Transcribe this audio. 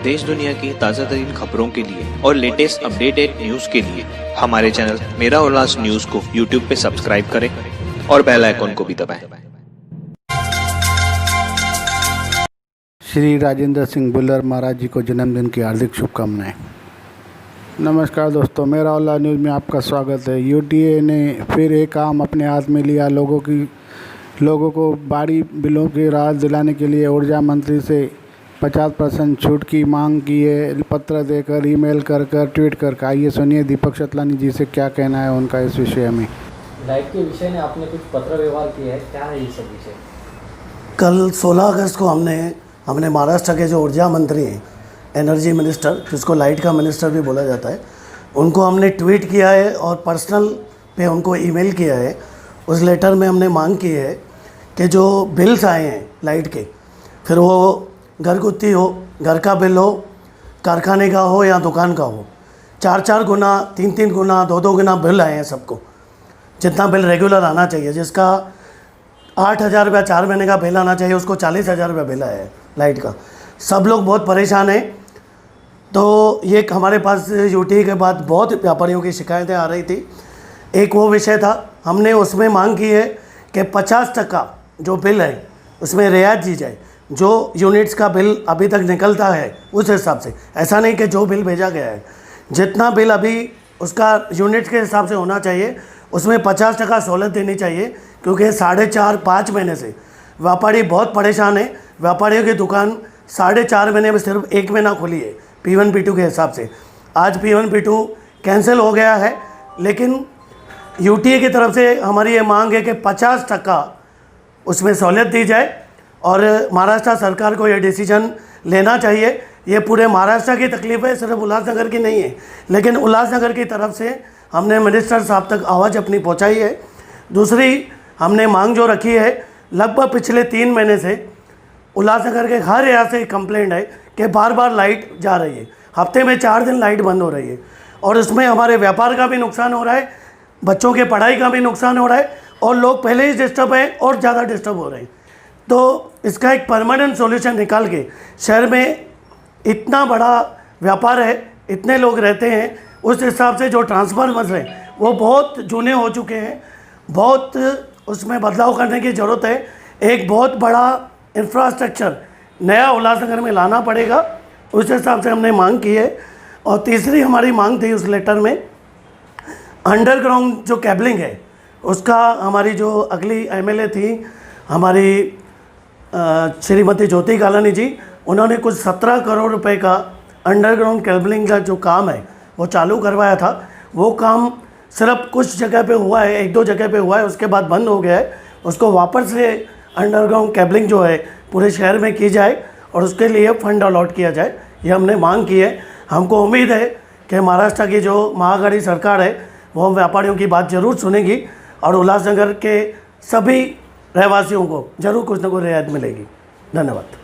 देश दुनिया की ताज़ा तरीन खबरों के लिए और लेटेस्ट अपडेटेड न्यूज के लिए हमारे चैनल मेरा उल्लास न्यूज को यूट्यूब पे सब्सक्राइब करें और बेल आइकॉन को भी दबाएं। श्री राजेंद्र सिंह बुल्लर महाराज जी को जन्मदिन की हार्दिक शुभकामनाएं। नमस्कार दोस्तों, मेरा उल्लास न्यूज़ में आपका स्वागत है। यूटीए ने फिर एक काम अपने हाथ में लिया। लोगों को बड़ी बिलों की राहत दिलाने के लिए ऊर्जा मंत्री से 50% छूट की मांग की है। पत्र देकर, ईमेल कर, ट्वीट कर। आइए सुनिए दीपक शतलानी जी से क्या कहना है उनका इस विषय में। लाइट के विषय में आपने कुछ पत्र व्यवहार किया है, क्या है ये सब विषय? कल 16 अगस्त को हमने महाराष्ट्र के जो ऊर्जा मंत्री हैं, एनर्जी मिनिस्टर, जिसको लाइट का मिनिस्टर भी बोला जाता है, उनको हमने ट्वीट किया है और पर्सनल पे उनको ईमेल किया है। उस लेटर में हमने मांग की है कि जो बिल्स आए हैं लाइट के, फिर वो घरगुती हो, घर का बिल हो, कारखाने का हो या दुकान का हो, 4-4 गुना, 3-3 गुना, 2-2 गुना बिल आए हैं सबको। जितना बिल रेगुलर आना चाहिए, जिसका 8,000 रुपया 4 महीने का बिल आना चाहिए, उसको 40,000 रुपया बिल आया है लाइट का। सब लोग बहुत परेशान हैं। तो ये हमारे पास यूटी के बाद बहुत व्यापारियों की शिकायतें आ रही थी। एक वो विषय था, हमने उसमें मांग की है कि 50% जो बिल है उसमें रियायत दी जाए। जो यूनिट्स का बिल अभी तक निकलता है उस हिसाब से, ऐसा नहीं कि जो बिल भेजा गया है, जितना बिल अभी उसका यूनिट्स के हिसाब से होना चाहिए, उसमें 50% सहूलत देनी चाहिए। क्योंकि 4.5-5 महीने से व्यापारी बहुत परेशान है। व्यापारियों की दुकान 4.5 महीने में सिर्फ 1 महीना खुली है P1 P2 के हिसाब से। आज P1 P2 कैंसिल हो गया है, लेकिन यूटीए की तरफ से हमारी ये मांग है कि 50% उसमें सहूलियत दी जाए और महाराष्ट्र सरकार को ये डिसीजन लेना चाहिए। ये पूरे महाराष्ट्र की तकलीफ़ है, सिर्फ उल्लासनगर की नहीं है, लेकिन उल्लासनगर की तरफ से हमने मिनिस्टर साहब तक आवाज़ अपनी पहुंचाई है। दूसरी हमने मांग जो रखी है, लगभग पिछले 3 महीने से उल्लासनगर के हर यहाँ से कंप्लेंट है कि बार बार लाइट जा रही है, हफ्ते में 4 दिन लाइट बंद हो रही है, और उसमें हमारे व्यापार का भी नुकसान हो रहा है, बच्चों के पढ़ाई का भी नुकसान हो रहा है, और लोग पहले ही डिस्टर्ब हैं और ज़्यादा डिस्टर्ब हो रहे हैं। तो इसका एक परमानेंट सॉल्यूशन निकाल के, शहर में इतना बड़ा व्यापार है, इतने लोग रहते हैं, उस हिसाब से जो ट्रांसफार्मर्स हैं वो बहुत जूने हो चुके हैं, बहुत उसमें बदलाव करने की ज़रूरत है। एक बहुत बड़ा इंफ्रास्ट्रक्चर नया उल्लासनगर में लाना पड़ेगा, उस हिसाब से हमने मांग की है। और तीसरी हमारी मांग थी उस लेटर में, अंडरग्राउंड जो केबलिंग है उसका, हमारी जो अगली एमएलए थी हमारी श्रीमती ज्योति कालानी जी, उन्होंने कुछ 17 करोड़ रुपए का अंडरग्राउंड केबलिंग का जो काम है वो चालू करवाया था। वो काम सिर्फ कुछ जगह पे हुआ है, 1-2 जगह पे हुआ है, उसके बाद बंद हो गया है। उसको वापस से अंडरग्राउंड केबलिंग जो है पूरे शहर में की जाए और उसके लिए फंड अलॉट किया जाए, ये हमने मांग की है। हमको उम्मीद है कि महाराष्ट्र की जो महाआघाड़ी सरकार है वो व्यापारियों की बात ज़रूर सुनेगी और उल्लासनगर के सभी रहवासियों को ज़रूर कुछ न कुछ रियायत मिलेगी। धन्यवाद।